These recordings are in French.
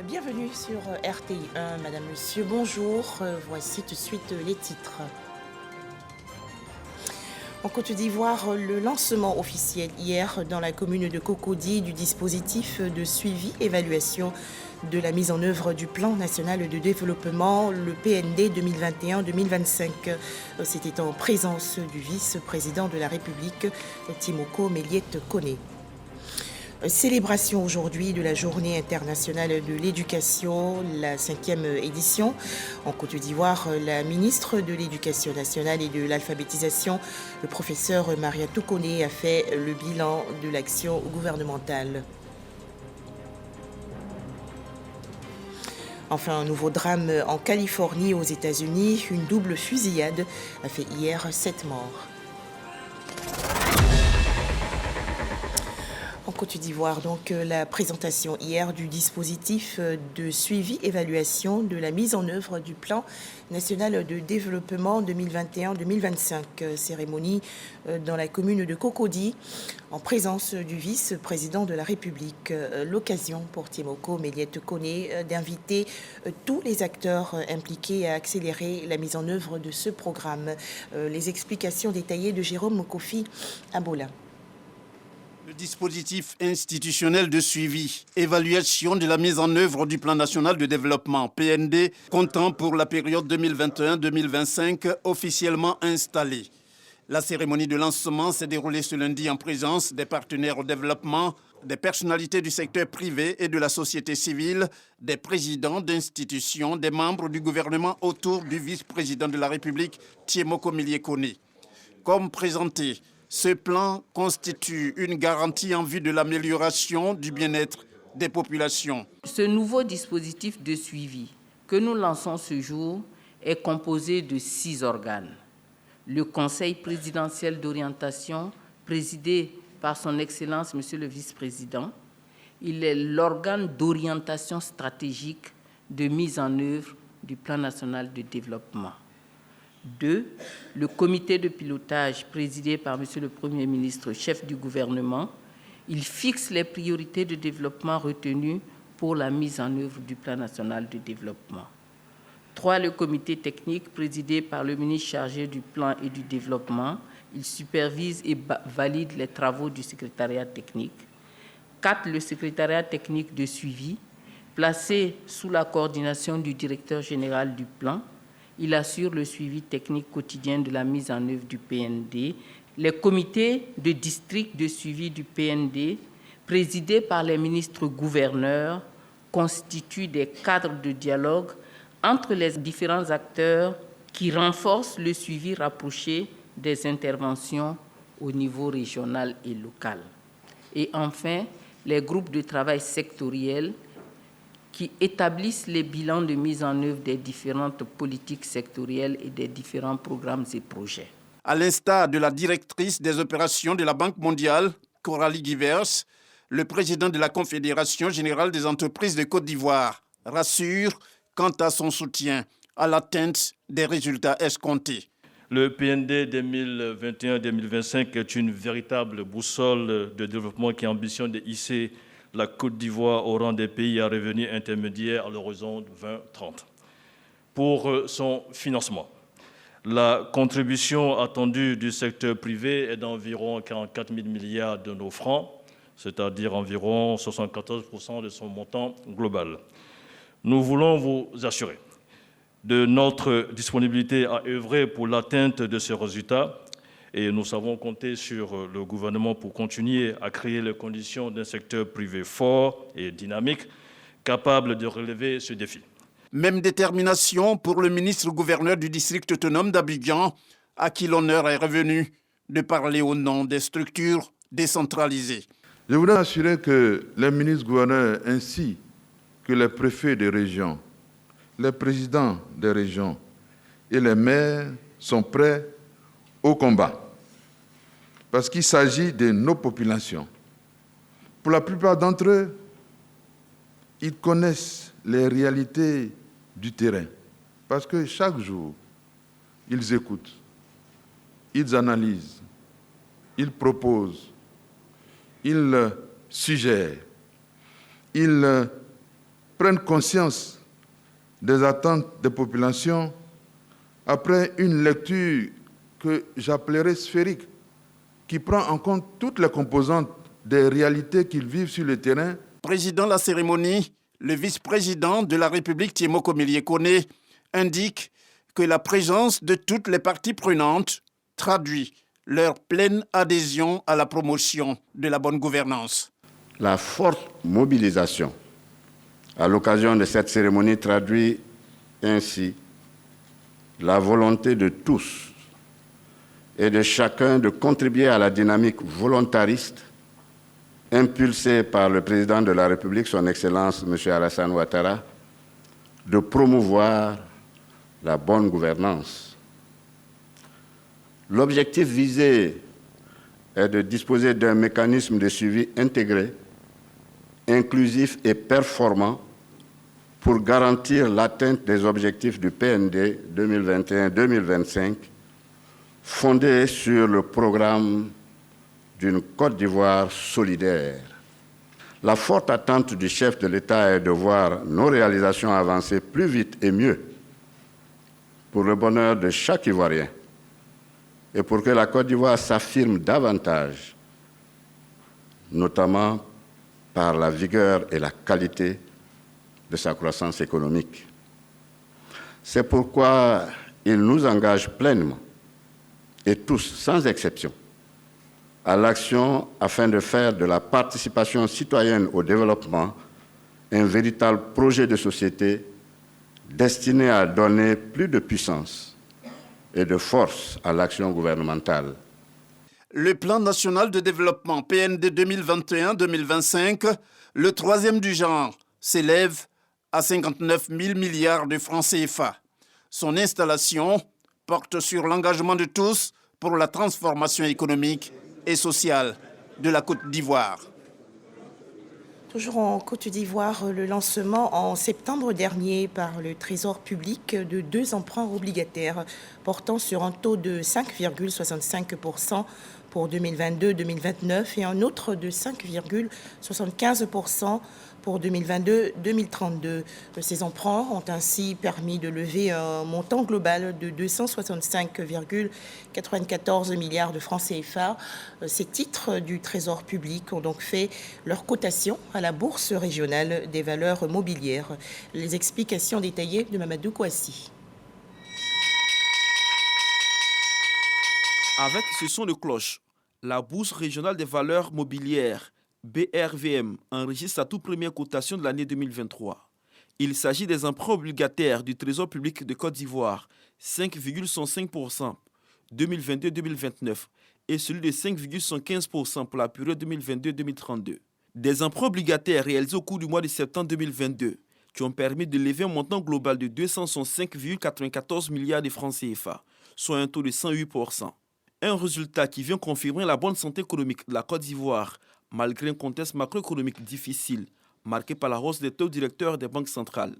Bienvenue sur RTI1, Madame, Monsieur, bonjour. Voici tout de suite les titres. En Côte d'Ivoire, le lancement officiel hier dans la commune de Cocody du dispositif de suivi, évaluation de la mise en œuvre du plan national de développement, le PND 2021-2025. C'était en présence du vice-président de la République, Timoko Méliette Koné. Célébration aujourd'hui de la Journée internationale de l'éducation, la 5e édition. En Côte d'Ivoire, la ministre de l'Éducation nationale et de l'alphabétisation, le professeur Mariatou Koné, a fait le bilan de l'action gouvernementale. Enfin, un nouveau drame en Californie, aux États-Unis. Une double fusillade a fait hier 7 morts. En Côte d'Ivoire, donc la présentation hier du dispositif de suivi-évaluation de la mise en œuvre du plan national de développement 2021-2025. Cérémonie dans la commune de Cocody en présence du vice-président de la République. L'occasion pour Timoko Méliette Koné d'inviter tous les acteurs impliqués à accélérer la mise en œuvre de ce programme. Les explications détaillées de Jérôme Kofi Abola. Le dispositif institutionnel de suivi, évaluation de la mise en œuvre du plan national de développement, PND, comptant pour la période 2021-2025, officiellement installé. La cérémonie de lancement s'est déroulée ce lundi en présence des partenaires au développement, des personnalités du secteur privé et de la société civile, des présidents d'institutions, des membres du gouvernement autour du vice-président de la République, Timoko Méliette Koné. Comme présenté, ce plan constitue une garantie en vue de l'amélioration du bien-être des populations. Ce nouveau dispositif de suivi que nous lançons ce jour est composé de 6 organes. Le Conseil présidentiel d'orientation, présidé par son Excellence, Monsieur le Vice-président. Il est l'organe d'orientation stratégique de mise en œuvre du plan national de développement. 2. Le comité de pilotage présidé par Monsieur le Premier ministre, chef du gouvernement. Il fixe les priorités de développement retenues pour la mise en œuvre du plan national de développement. 3. Le comité technique présidé par le ministre chargé du plan et du développement. Il supervise et valide les travaux du secrétariat technique. 4. Le secrétariat technique de suivi, placé sous la coordination du directeur général du plan. Il assure le suivi technique quotidien de la mise en œuvre du PND. Les comités de district de suivi du PND, présidés par les ministres gouverneurs, constituent des cadres de dialogue entre les différents acteurs qui renforcent le suivi rapproché des interventions au niveau régional et local. Et enfin, les groupes de travail sectoriels qui établissent les bilans de mise en œuvre des différentes politiques sectorielles et des différents programmes et projets. À l'instar de la directrice des opérations de la Banque mondiale, Coralie Givers, le président de la Confédération générale des entreprises de Côte d'Ivoire rassure quant à son soutien à l'atteinte des résultats escomptés. Le PND 2021-2025 est une véritable boussole de développement qui ambitionne de hisser la Côte d'Ivoire au rang des pays à revenus intermédiaires à l'horizon 2030. Pour son financement, la contribution attendue du secteur privé est d'environ 44 000 milliards de nos francs, c'est-à-dire environ 74% de son montant global. Nous voulons vous assurer de notre disponibilité à œuvrer pour l'atteinte de ces résultats. Et nous savons compter sur le gouvernement pour continuer à créer les conditions d'un secteur privé fort et dynamique, capable de relever ce défi. Même détermination pour le ministre-gouverneur du district autonome d'Abidjan, à qui l'honneur est revenu de parler au nom des structures décentralisées. Je voudrais assurer que les ministres-gouverneurs ainsi que les préfets des régions, les présidents des régions et les maires sont prêts au combat, parce qu'il s'agit de nos populations. Pour la plupart d'entre eux, ils connaissent les réalités du terrain, parce que chaque jour, ils écoutent, ils analysent, ils proposent, ils suggèrent, ils prennent conscience des attentes des populations après une lecture que j'appellerais sphérique, qui prend en compte toutes les composantes des réalités qu'ils vivent sur le terrain. Président de la cérémonie, le vice-président de la République, Thiemo Komilié Koné, indique que la présence de toutes les parties prenantes traduit leur pleine adhésion à la promotion de la bonne gouvernance. La forte mobilisation à l'occasion de cette cérémonie traduit ainsi la volonté de tous et de chacun de contribuer à la dynamique volontariste impulsée par le président de la République, son Excellence M. Alassane Ouattara, de promouvoir la bonne gouvernance. L'objectif visé est de disposer d'un mécanisme de suivi intégré, inclusif et performant pour garantir l'atteinte des objectifs du PND 2021-2025 fondé sur le programme d'une Côte d'Ivoire solidaire. La forte attente du chef de l'État est de voir nos réalisations avancer plus vite et mieux pour le bonheur de chaque Ivoirien et pour que la Côte d'Ivoire s'affirme davantage, notamment par la vigueur et la qualité de sa croissance économique. C'est pourquoi il nous engage pleinement, et tous, sans exception, à l'action afin de faire de la participation citoyenne au développement un véritable projet de société destiné à donner plus de puissance et de force à l'action gouvernementale. Le plan national de développement PND 2021-2025, le troisième du genre, s'élève à 59 000 milliards de francs CFA. Son installation porte sur l'engagement de tous pour la transformation économique et sociale de la Côte d'Ivoire. Toujours en Côte d'Ivoire, le lancement en septembre dernier par le Trésor public de 2 emprunts obligataires portant sur un taux de 5,65% pour 2022-2029 et un autre de 5,75% pour 2022-2032. Ces emprunts ont ainsi permis de lever un montant global de 265,94 milliards de francs CFA. Ces titres du Trésor public ont donc fait leur cotation à la Bourse régionale des valeurs mobilières. Les explications détaillées de Mamadou Kouassi. Avec ce son de cloche, la Bourse régionale des valeurs mobilières, BRVM, enregistre sa toute première cotation de l'année 2023. Il s'agit des emprunts obligataires du Trésor public de Côte d'Ivoire, 5,65% 2022-2029 et celui de 5,15% pour la période 2022-2032. Des emprunts obligataires réalisés au cours du mois de septembre 2022 qui ont permis de lever un montant global de 265,94 milliards de francs CFA, soit un taux de 108%. Un résultat qui vient confirmer la bonne santé économique de la Côte d'Ivoire, malgré un contexte macroéconomique difficile, marqué par la hausse des taux directeurs des banques centrales.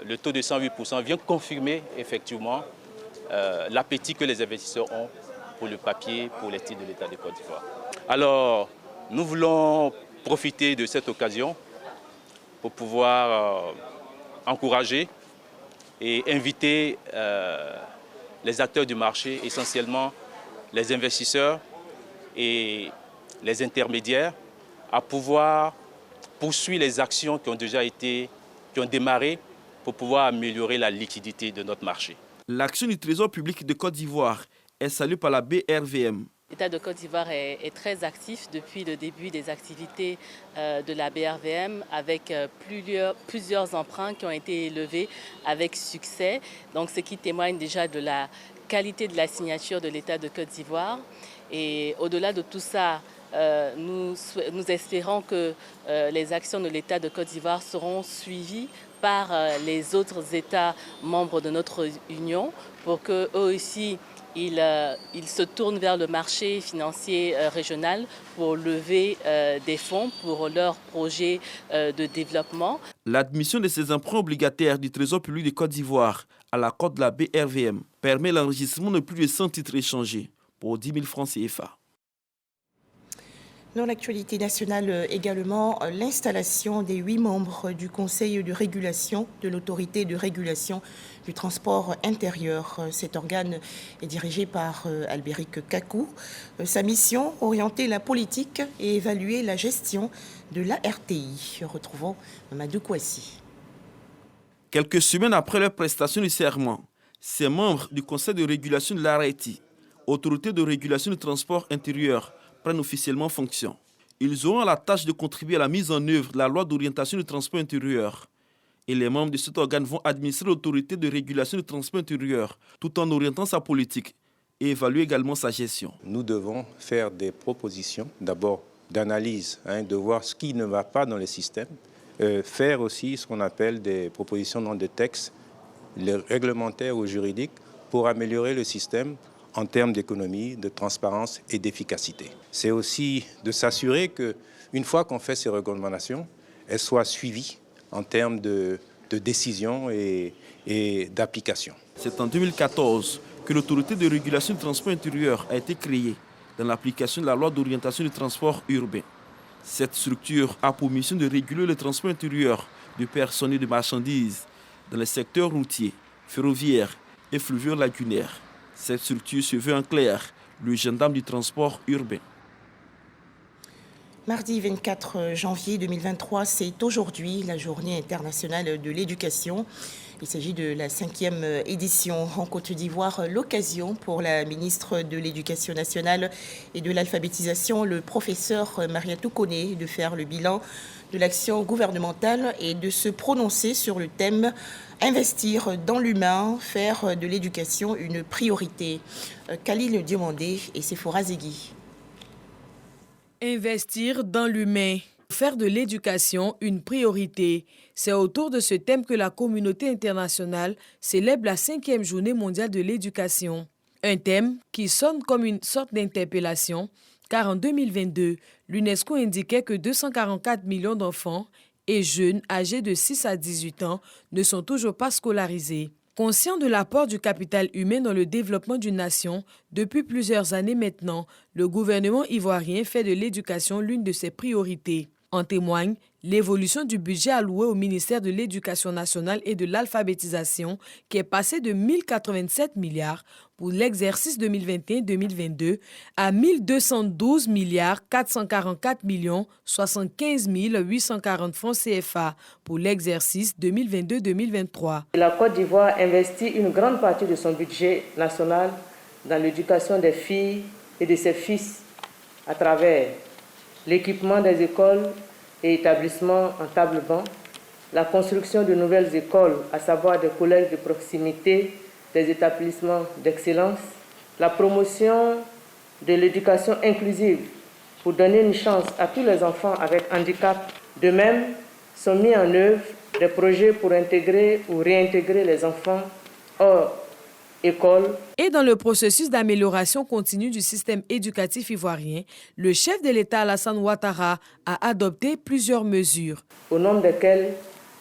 Le taux de 108% vient confirmer effectivement l'appétit que les investisseurs ont pour le papier, pour les titres de l'État de Côte d'Ivoire. Alors, nous voulons profiter de cette occasion pour pouvoir encourager et inviter les acteurs du marché, essentiellement les investisseurs et les intermédiaires, à pouvoir poursuivre les actions qui ont démarré pour pouvoir améliorer la liquidité de notre marché. L'action du Trésor public de Côte d'Ivoire est saluée par la BRVM. L'État de Côte d'Ivoire est très actif depuis le début des activités de la BRVM avec plusieurs emprunts qui ont été levés avec succès. Donc, ce qui témoigne déjà de la qualité de la signature de l'État de Côte d'Ivoire. Et au-delà de tout ça, nous espérons que les actions de l'État de Côte d'Ivoire seront suivies par les autres États membres de notre Union pour qu'eux aussi, ils se tournent vers le marché financier régional pour lever des fonds pour leurs projets de développement. L'admission de ces emprunts obligataires du Trésor public de Côte d'Ivoire à la cote de la BRVM permet l'enregistrement de plus de 100 titres échangés pour 10 000 francs CFA. Dans l'actualité nationale également, l'installation des 8 membres du Conseil de régulation de l'autorité de régulation du transport intérieur. Cet organe est dirigé par Albéric Kakou. Sa mission, orienter la politique et évaluer la gestion de la RTI. Retrouvons Mamadou Kouassi. Quelques semaines après leur prestation du serment, ces membres du Conseil de régulation de l'ARTI, autorité de régulation du transport intérieur, prennent officiellement fonction. Ils auront la tâche de contribuer à la mise en œuvre de la loi d'orientation du transport intérieur. Et les membres de cet organe vont administrer l'autorité de régulation du transport intérieur, tout en orientant sa politique et évaluer également sa gestion. Nous devons faire des propositions, d'abord d'analyse, de voir ce qui ne va pas dans le système, faire aussi ce qu'on appelle des propositions dans des textes réglementaires ou juridiques pour améliorer le système en termes d'économie, de transparence et d'efficacité. C'est aussi de s'assurer qu'une fois qu'on fait ces recommandations, elles soient suivies en termes de décision et d'application. C'est en 2014 que l'autorité de régulation du transport intérieur a été créée dans l'application de la loi d'orientation du transport urbain. Cette structure a pour mission de réguler le transport intérieur de personnes et de marchandises dans les secteurs routiers, ferroviaires et fluvio-lagunaires. Cette structure se veut en clair le gendarme du transport urbain. Mardi 24 janvier 2023, c'est aujourd'hui la journée internationale de l'éducation. Il s'agit de la 5e édition en Côte d'Ivoire, l'occasion pour la ministre de l'Éducation nationale et de l'alphabétisation, le professeur Mariatou Koné, de faire le bilan de l'action gouvernementale et de se prononcer sur le thème « Investir dans l'humain, faire de l'éducation une priorité ». Khalil Diomandé et Sephora Zegui. Investir dans l'humain, faire de l'éducation une priorité. C'est autour de ce thème que la communauté internationale célèbre la 5e journée mondiale de l'éducation. Un thème qui sonne comme une sorte d'interpellation, car en 2022, l'UNESCO indiquait que 244 millions d'enfants et jeunes âgés de 6 à 18 ans ne sont toujours pas scolarisés. Conscient de l'apport du capital humain dans le développement d'une nation, depuis plusieurs années maintenant, le gouvernement ivoirien fait de l'éducation l'une de ses priorités. En témoigne l'évolution du budget alloué au ministère de l'Éducation nationale et de l'alphabétisation qui est passé de 1087 milliards pour l'exercice 2021-2022 à 1212 milliards 444 millions 75 840 francs CFA pour l'exercice 2022-2023. La Côte d'Ivoire investit une grande partie de son budget national dans l'éducation des filles et de ses fils à travers l'équipement des écoles et établissements en table-banc, la construction de nouvelles écoles, à savoir des collèges de proximité, des établissements d'excellence, la promotion de l'éducation inclusive pour donner une chance à tous les enfants avec handicap. De même, sont mis en œuvre des projets pour intégrer ou réintégrer les enfants hors école. Et dans le processus d'amélioration continue du système éducatif ivoirien, le chef de l'État Alassane Ouattara a adopté plusieurs mesures. Au nombre desquelles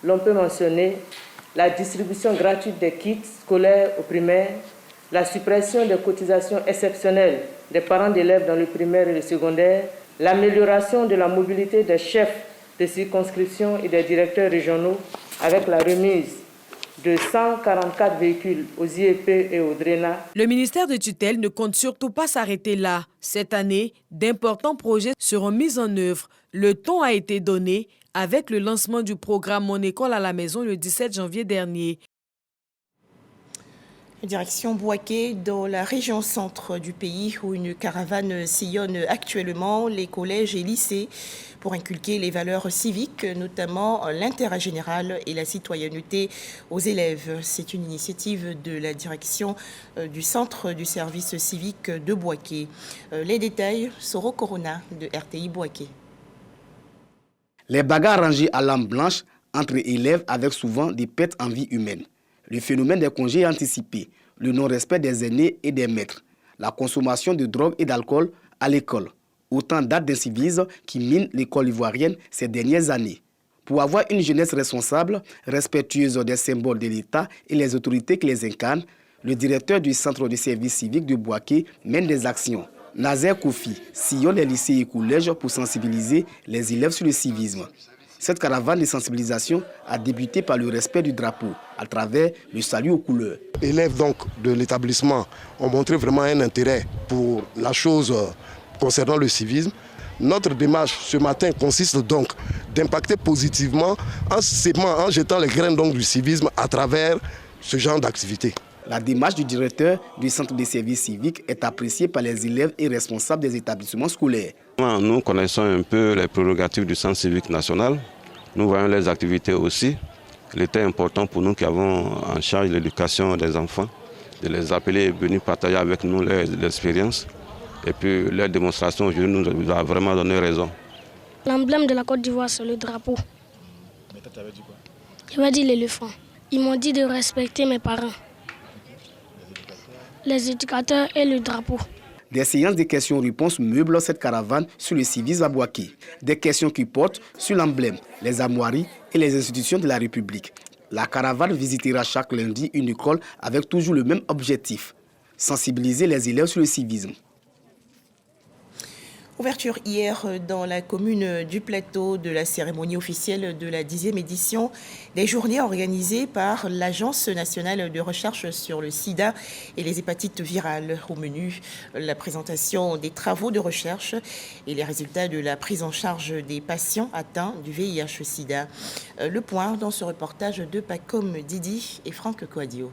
l'on peut mentionner la distribution gratuite des kits scolaires au primaire, la suppression des cotisations exceptionnelles des parents d'élèves dans le primaire et le secondaire, l'amélioration de la mobilité des chefs de circonscription et des directeurs régionaux avec la remise de 144 véhicules aux IEP et au DRENA. Le ministère de tutelle ne compte surtout pas s'arrêter là. Cette année, d'importants projets seront mis en œuvre. Le ton a été donné avec le lancement du programme Mon école à la maison le 17 janvier dernier. Direction Bouaké, dans la région centre du pays où une caravane sillonne actuellement les collèges et lycées pour inculquer les valeurs civiques, notamment l'intérêt général et la citoyenneté aux élèves. C'est une initiative de la direction du centre du service civique de Bouaké. Les détails, Soro Corona de RTI Bouaké. Les bagarres rangées à lampe blanche entre élèves avec souvent des pertes en vie humaine. Le phénomène des congés anticipés, le non-respect des aînés et des maîtres, la consommation de drogue et d'alcool à l'école. Autant d'actes d'incivisme qui minent l'école ivoirienne ces dernières années. Pour avoir une jeunesse responsable, respectueuse des symboles de l'État et les autorités qui les incarnent, le directeur du centre de service civique de Bouaké mène des actions Nazer Kofi sillonne les lycées et collèges pour sensibiliser les élèves sur le civisme. Cette caravane de sensibilisation a débuté par le respect du drapeau à travers le salut aux couleurs. Les élèves donc de l'établissement ont montré vraiment un intérêt pour la chose concernant le civisme. Notre démarche ce matin consiste donc d'impacter positivement en jetant les graines donc du civisme à travers ce genre d'activité. La démarche du directeur du centre de services civiques est appréciée par les élèves et responsables des établissements scolaires. Nous connaissons un peu les prérogatives du centre civique national. Nous voyons les activités aussi. Il était important pour nous qui avons en charge l'éducation des enfants de les appeler et venir partager avec nous l'expérience. Et puis leur démonstration aujourd'hui nous a vraiment donné raison. L'emblème de la Côte d'Ivoire, c'est le drapeau. Mais toi, tu avais dit quoi? J'avais dit l'éléphant. Ils m'ont dit de respecter mes parents, les éducateurs et le drapeau. Des séances de questions-réponses meublent cette caravane sur le civisme à Bouaké. Des questions qui portent sur l'emblème, les armoiries et les institutions de la République. La caravane visitera chaque lundi une école avec toujours le même objectif, sensibiliser les élèves sur le civisme. Ouverture hier dans la commune du Plateau de la cérémonie officielle de la 10e édition des journées organisées par l'Agence nationale de recherche sur le sida et les hépatites virales. Au menu, la présentation des travaux de recherche et les résultats de la prise en charge des patients atteints du VIH-sida. Le point dans ce reportage de Pacom Didi et Franck Coadio.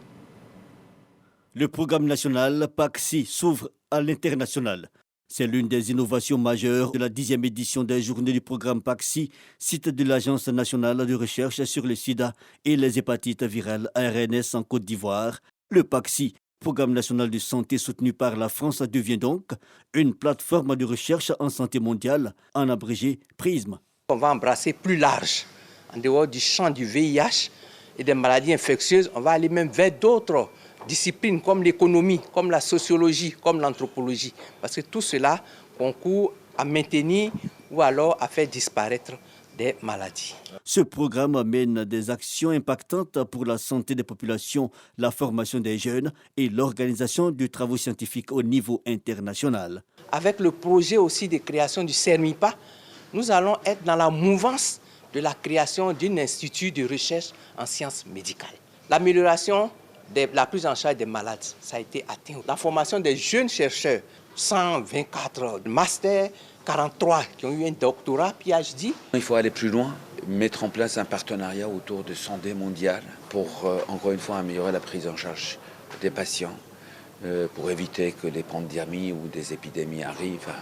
Le programme national PACSI s'ouvre à l'international. C'est l'une des innovations majeures de la 10e édition des journées du programme PACSI, site de l'Agence nationale de recherche sur le sida et les hépatites virales ARNS en Côte d'Ivoire. Le PACSI, programme national de santé soutenu par la France, devient donc une plateforme de recherche en santé mondiale, en abrégé PRISM. On va embrasser plus large, en dehors du champ du VIH et des maladies infectieuses, on va aller même vers d'autres disciplines comme l'économie, comme la sociologie, comme l'anthropologie. Parce que tout cela concourt à maintenir ou alors à faire disparaître des maladies. Ce programme mène des actions impactantes pour la santé des populations, la formation des jeunes et l'organisation de travaux scientifiques au niveau international. Avec le projet aussi de création du CERMIPA, nous allons être dans la mouvance de la création d'un institut de recherche en sciences médicales. L'amélioration de la prise en charge des malades, ça a été atteint. La formation des jeunes chercheurs, 124 masters, 43 qui ont eu un doctorat, PhD. Il faut aller plus loin, mettre en place un partenariat autour de santé mondiale pour, encore une fois, améliorer la prise en charge des patients, pour éviter que des pandémies ou des épidémies arrivent,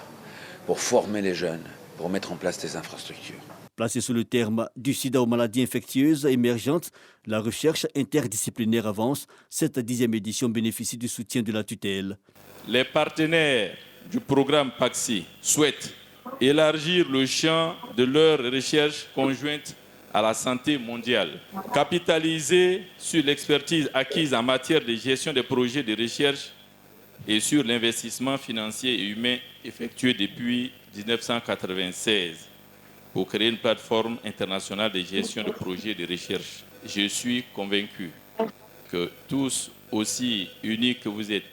pour former les jeunes, pour mettre en place des infrastructures. Placée sous le terme du sida aux maladies infectieuses émergentes, la recherche interdisciplinaire avance. Cette 10e édition bénéficie du soutien de la tutelle. Les partenaires du programme PACSI souhaitent élargir le champ de leur recherche conjointe à la santé mondiale, capitaliser sur l'expertise acquise en matière de gestion des projets de recherche et sur l'investissement financier et humain effectué depuis 1996. Pour créer une plateforme internationale de gestion de projets de recherche. Je suis convaincu que tous aussi unis que vous êtes,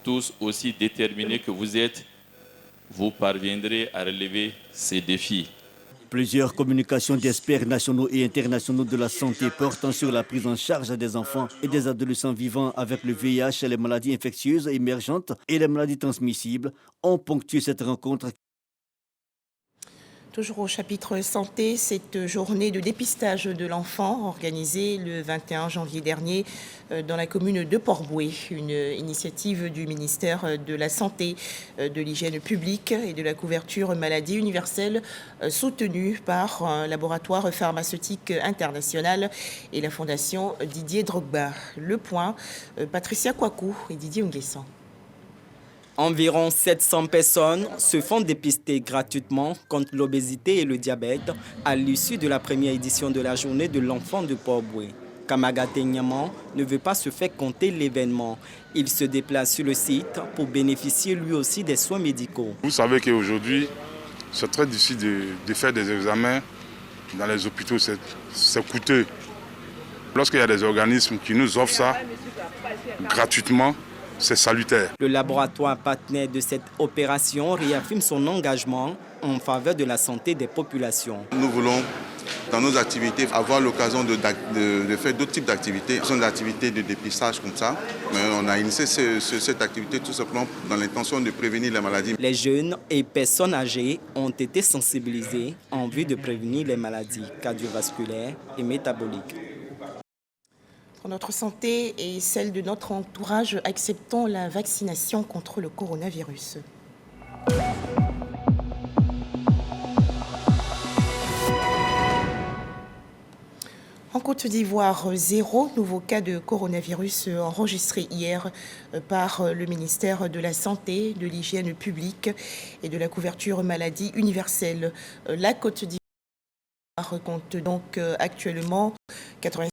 tous aussi déterminés que vous êtes, vous parviendrez à relever ces défis. Plusieurs communications d'experts nationaux et internationaux de la santé portant sur la prise en charge des enfants et des adolescents vivant avec le VIH, les maladies infectieuses émergentes et les maladies transmissibles ont ponctué cette rencontre. Toujours au chapitre santé, cette journée de dépistage de l'enfant organisée le 21 janvier dernier dans la commune de Port-Bouët, une initiative du ministère de la Santé, de l'Hygiène publique et de la couverture maladie universelle soutenue par un laboratoire pharmaceutique international et la fondation Didier Drogba. Le point, Patricia Kouakou et Didier Nguessan. Environ 700 personnes se font dépister gratuitement contre l'obésité et le diabète à l'issue de la première édition de la journée de l'enfant de Port-Bouët. Kamagate Nyaman ne veut pas se faire compter l'événement. Il se déplace sur le site pour bénéficier lui aussi des soins médicaux. Vous savez qu'aujourd'hui, c'est très difficile de faire des examens dans les hôpitaux, c'est coûteux. Lorsqu'il y a des organismes qui nous offrent ça gratuitement, c'est salutaire. Le laboratoire partenaire de cette opération réaffirme son engagement en faveur de la santé des populations. Nous voulons, dans nos activités, avoir l'occasion de faire d'autres types d'activités. Ce sont des activités de dépistage comme ça, mais on a initié cette activité tout simplement dans l'intention de prévenir les maladies. Les jeunes et personnes âgées ont été sensibilisés en vue de prévenir les maladies cardiovasculaires et métaboliques. Pour notre santé et celle de notre entourage, acceptons la vaccination contre le coronavirus. En Côte d'Ivoire, 0 nouveau cas de coronavirus enregistré hier par le ministère de la Santé, de l'Hygiène publique et de la couverture maladie universelle. La Côte d'Ivoire compte donc actuellement 87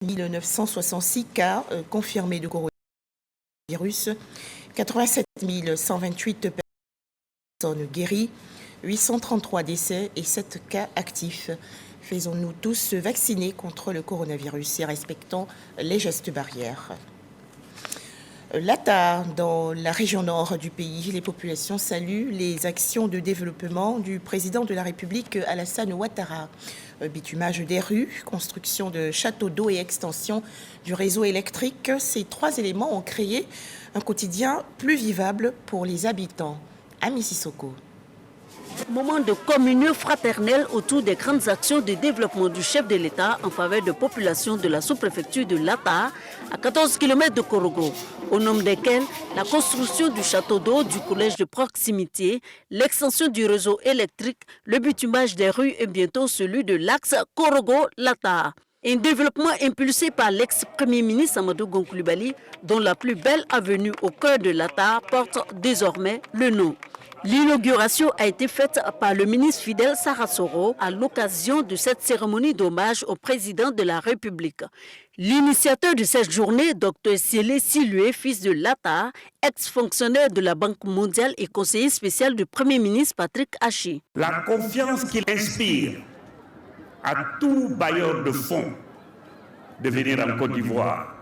966 cas confirmés de coronavirus, 87 128 personnes guéries, 833 décès et 7 cas actifs. Faisons-nous tous vacciner contre le coronavirus et respectons les gestes barrières. L'ATA, dans la région nord du pays, les populations saluent les actions de développement du président de la République, Alassane Ouattara. Bitumage des rues, construction de châteaux d'eau et extension du réseau électrique, ces 3 éléments ont créé un quotidien plus vivable pour les habitants. Ami Sissoko. Moment de communion fraternelle autour des grandes actions de développement du chef de l'État en faveur de populations de la sous-préfecture de Lata, à 14 km de Korogo, au nom desquels la construction du château d'eau du collège de proximité, l'extension du réseau électrique, le bitumage des rues et bientôt celui de l'axe Korogo-Lata. Un développement impulsé par l'ex-premier ministre Amadou Gon Coulibaly, dont la plus belle avenue au cœur de Lata porte désormais le nom. L'inauguration a été faite par le ministre Fidel Sarasoro à l'occasion de cette cérémonie d'hommage au président de la République. L'initiateur de cette journée, Dr Siele Silué, fils de Lata, ex-fonctionnaire de la Banque mondiale et conseiller spécial du Premier ministre Patrick Hachi. La confiance qu'il inspire à tout bailleur de fonds de venir en Côte d'Ivoire,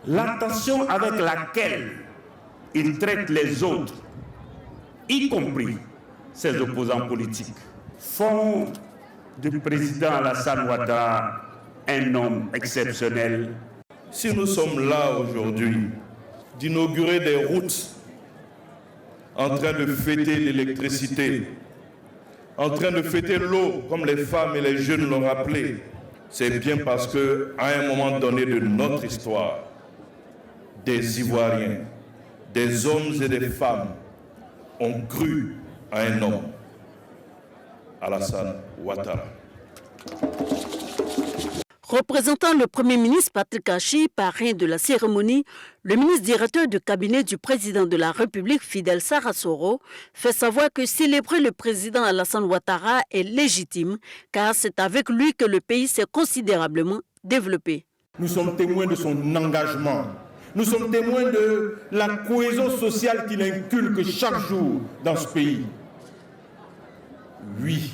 l'attention avec laquelle il traite les autres, y compris ses opposants politiques, font du président Alassane Ouattara un homme exceptionnel. Si nous sommes là aujourd'hui, d'inaugurer des routes, en train de fêter l'électricité, en train de fêter l'eau, comme les femmes et les jeunes l'ont rappelé, c'est bien parce qu'à un moment donné de notre histoire, des Ivoiriens, des hommes et des femmes ont cru à un homme, Alassane Ouattara. Représentant le Premier ministre Patrick Hachi, parrain de la cérémonie, le ministre directeur du cabinet du président de la République, Fidel Sarasoro, fait savoir que célébrer le président Alassane Ouattara est légitime, car c'est avec lui que le pays s'est considérablement développé. Nous sommes témoins de son engagement. Nous sommes témoins de la cohésion sociale qu'il inculque chaque jour dans ce pays. Oui,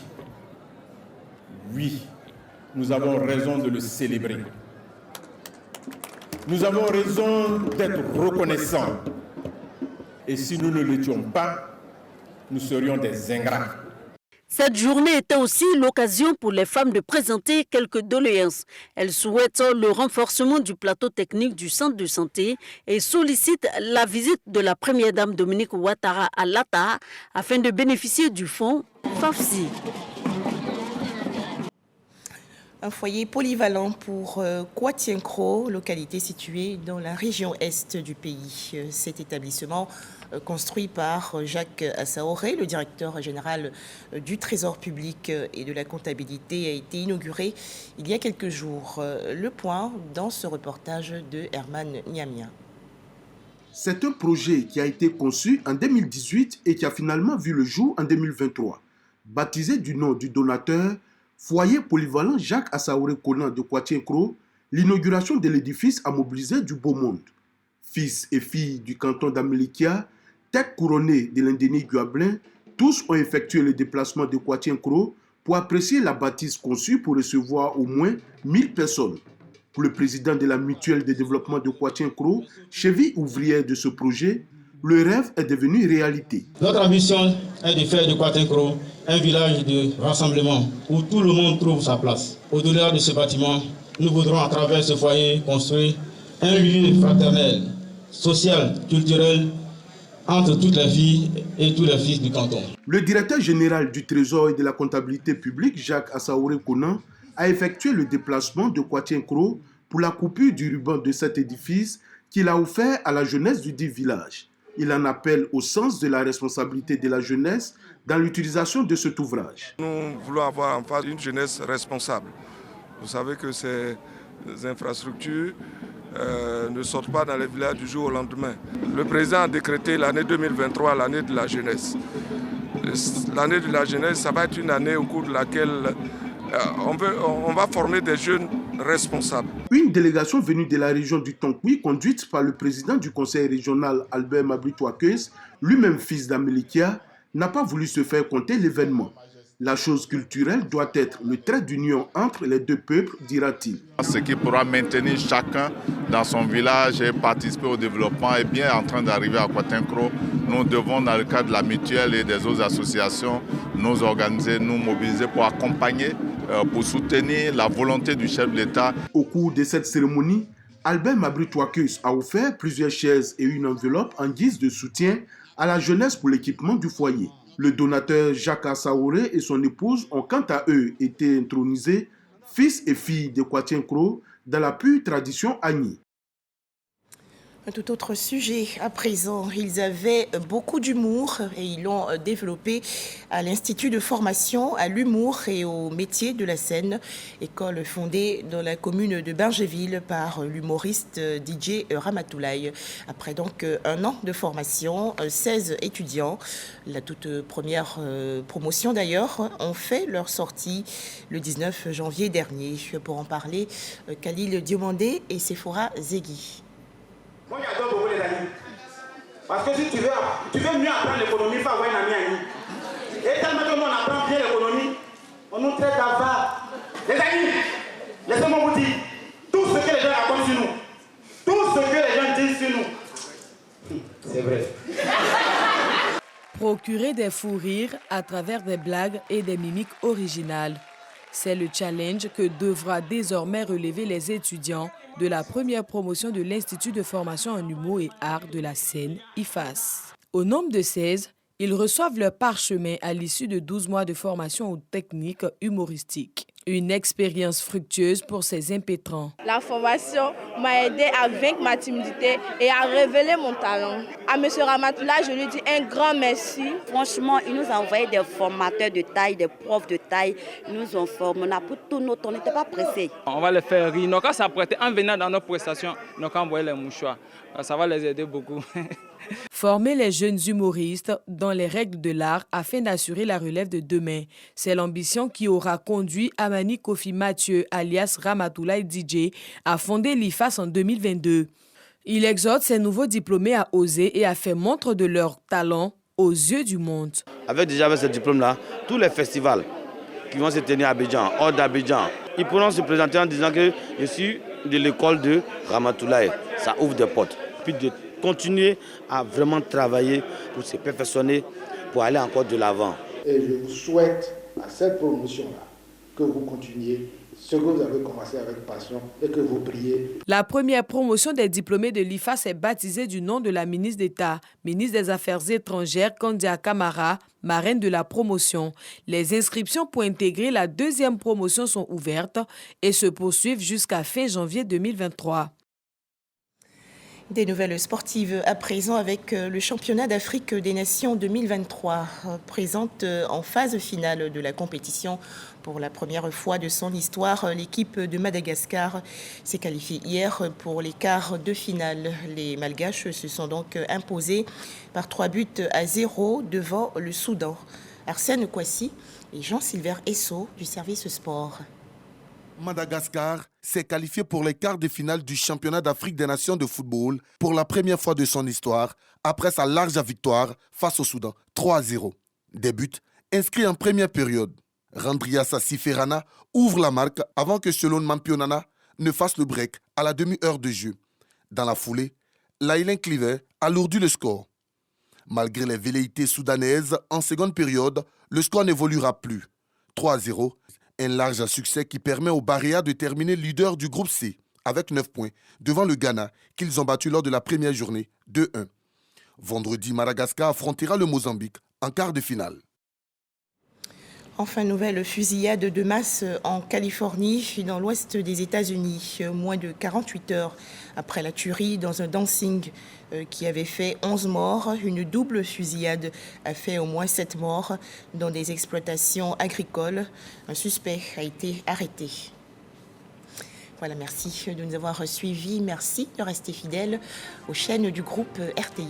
nous avons raison de le célébrer. Nous avons raison d'être reconnaissants. Et si nous ne l'étions pas, nous serions des ingrats. Cette journée était aussi l'occasion pour les femmes de présenter quelques doléances. Elles souhaitent le renforcement du plateau technique du centre de santé et sollicitent la visite de la première dame Dominique Ouattara à Lata afin de bénéficier du fonds FAFSI. Un foyer polyvalent pour Kouatienko, localité située dans la région est du pays. Cet établissement, construit par Jacques Assaoré, le directeur général du Trésor public et de la comptabilité, a été inauguré il y a quelques jours. Le point dans ce reportage de Herman Niamia. C'est un projet qui a été conçu en 2018 et qui a finalement vu le jour en 2023. Baptisé du nom du donateur, Foyer polyvalent Jacques Assaoré Konan de Kouatienko, l'inauguration de l'édifice a mobilisé du beau monde. Fils et filles du canton d'Amelikia, tête couronnée de l'Indénie Guablin, tous ont effectué le déplacement de Kouatienko pour apprécier la bâtisse conçue pour recevoir au moins 1000 personnes. Pour le président de la mutuelle de développement de Koitienkro, cheville ouvrière de ce projet, le rêve est devenu réalité. Notre ambition est de faire de Koitienkro un village de rassemblement où tout le monde trouve sa place. Au-delà de ce bâtiment, nous voudrons à travers ce foyer construire un lieu fraternel, social, culturel, entre toutes les filles et tous les fils du canton. Le directeur général du Trésor et de la comptabilité publique, Jacques Assaouré Konan, a effectué le déplacement de Koitienkro pour la coupure du ruban de cet édifice qu'il a offert à la jeunesse du dit village. Il en appelle au sens de la responsabilité de la jeunesse dans l'utilisation de cet ouvrage. Nous voulons avoir en face une jeunesse responsable. Vous savez que ces infrastructures ne sortent pas dans les villages du jour au lendemain. Le président a décrété l'année 2023 l'année de la jeunesse. L'année de la jeunesse, ça va être une année au cours de laquelle on va former des jeunes responsables. Une délégation venue de la région du Tonkoui, conduite par le président du conseil régional Albert Mabritouakeus, lui-même fils d'Amelikia, n'a pas voulu se faire compter l'événement. La chose culturelle doit être le trait d'union entre les deux peuples, dira-t-il. Ce qui pourra maintenir chacun dans son village et participer au développement est bien en train d'arriver à Koitienkro. Nous devons, dans le cadre de la mutuelle et des autres associations, nous organiser, nous mobiliser pour accompagner, pour soutenir la volonté du chef de l'État. Au cours de cette cérémonie, Albert Mabritouakeus a offert plusieurs chaises et une enveloppe en guise de soutien à la jeunesse pour l'équipement du foyer. Le donateur Jacques Assaouré et son épouse ont quant à eux été intronisés fils et filles de Koitienkro dans la pure tradition Agni. Un tout autre sujet à présent. Ils avaient beaucoup d'humour et ils l'ont développé à l'Institut de formation à l'humour et au métier de la scène, école fondée dans la commune de Bergeville par l'humoriste DJ Ramatoulaye. Après donc un an de formation, 16 étudiants, la toute première promotion d'ailleurs, ont fait leur sortie le 19 janvier dernier. Pour en parler, Khalil Diomandé et Sephora Zegui. Moi, j'adore beaucoup les amis. Parce que si tu veux mieux apprendre l'économie, il faut avoir un ami ami. Et tellement que nous, on apprend bien l'économie, on nous traite d'avare. Les amis, laissez-moi vous dire, tout ce que les gens racontent sur nous, tout ce que les gens disent sur nous, c'est vrai. Procurer des fous rires à travers des blagues et des mimiques originales. C'est le challenge que devra désormais relever les étudiants de la première promotion de l'Institut de formation en humour et art de la scène, IFAS. Au nombre de 16, ils reçoivent leur parchemin à l'issue de 12 mois de formation aux techniques humoristiques. Une expérience fructueuse pour ces impétrants. La formation m'a aidé à vaincre ma timidité et à révéler mon talent. À M. Ramatoulaye, je lui dis un grand merci. Franchement, il nous a envoyé des formateurs de taille, des profs de taille. Ils nous ont formés. On a pris tout notre temps, on n'était pas pressés. On va les faire rire. Donc, quand ça prêtait, en venant dans nos prestations, donc envoyer les mouchoirs. Ça va les aider beaucoup. Former les jeunes humoristes dans les règles de l'art afin d'assurer la relève de demain. C'est l'ambition qui aura conduit Amani Kofi Mathieu, alias Ramatoulaye DJ, à fonder l'IFAS en 2022. Il exhorte ses nouveaux diplômés à oser et à faire montre de leur talent aux yeux du monde. Avec ce diplôme-là, tous les festivals qui vont se tenir à Abidjan, hors d'Abidjan, ils pourront se présenter en disant que je suis de l'école de Ramatoulaye. Ça ouvre des portes. Puis de continuer à vraiment travailler pour se perfectionner, pour aller encore de l'avant. Et je vous souhaite à cette promotion-là que vous continuiez ce que vous avez commencé avec passion et que vous priez. La première promotion des diplômés de l'IFAS est baptisée du nom de la ministre d'État, ministre des Affaires étrangères, Kandia Kamara, marraine de la promotion. Les inscriptions pour intégrer la deuxième promotion sont ouvertes et se poursuivent jusqu'à fin janvier 2023. Des nouvelles sportives à présent avec le championnat d'Afrique des Nations 2023, présente en phase finale de la compétition. Pour la première fois de son histoire, l'équipe de Madagascar s'est qualifiée hier pour les quarts de finale. Les Malgaches se sont donc imposés par 3-0 devant le Soudan. Arsène Kouassi et Jean-Sylvain Esso du service sport. Madagascar s'est qualifié pour les quarts de finale du championnat d'Afrique des Nations de football pour la première fois de son histoire après sa large victoire face au Soudan, 3-0. Des buts inscrits en première période. Randria Sassi Ferrana ouvre la marque avant que Selon Mampionana ne fasse le break à la demi-heure de jeu. Dans la foulée, l'Highland Cleaver alourdit le score. Malgré les velléités soudanaises, en seconde période, le score n'évoluera plus. 3-0, un large succès qui permet aux Barréas de terminer leader du groupe C avec 9 points devant le Ghana qu'ils ont battu lors de la première journée 2-1. Vendredi, Madagascar affrontera le Mozambique en quart de finale. Enfin, nouvelle fusillade de masse en Californie, dans l'ouest des États-Unis. Moins de 48 heures après la tuerie dans un dancing qui avait fait 11 morts, une double fusillade a fait au moins 7 morts dans des exploitations agricoles. Un suspect a été arrêté. Voilà, merci de nous avoir suivis. Merci de rester fidèles aux chaînes du groupe RTI.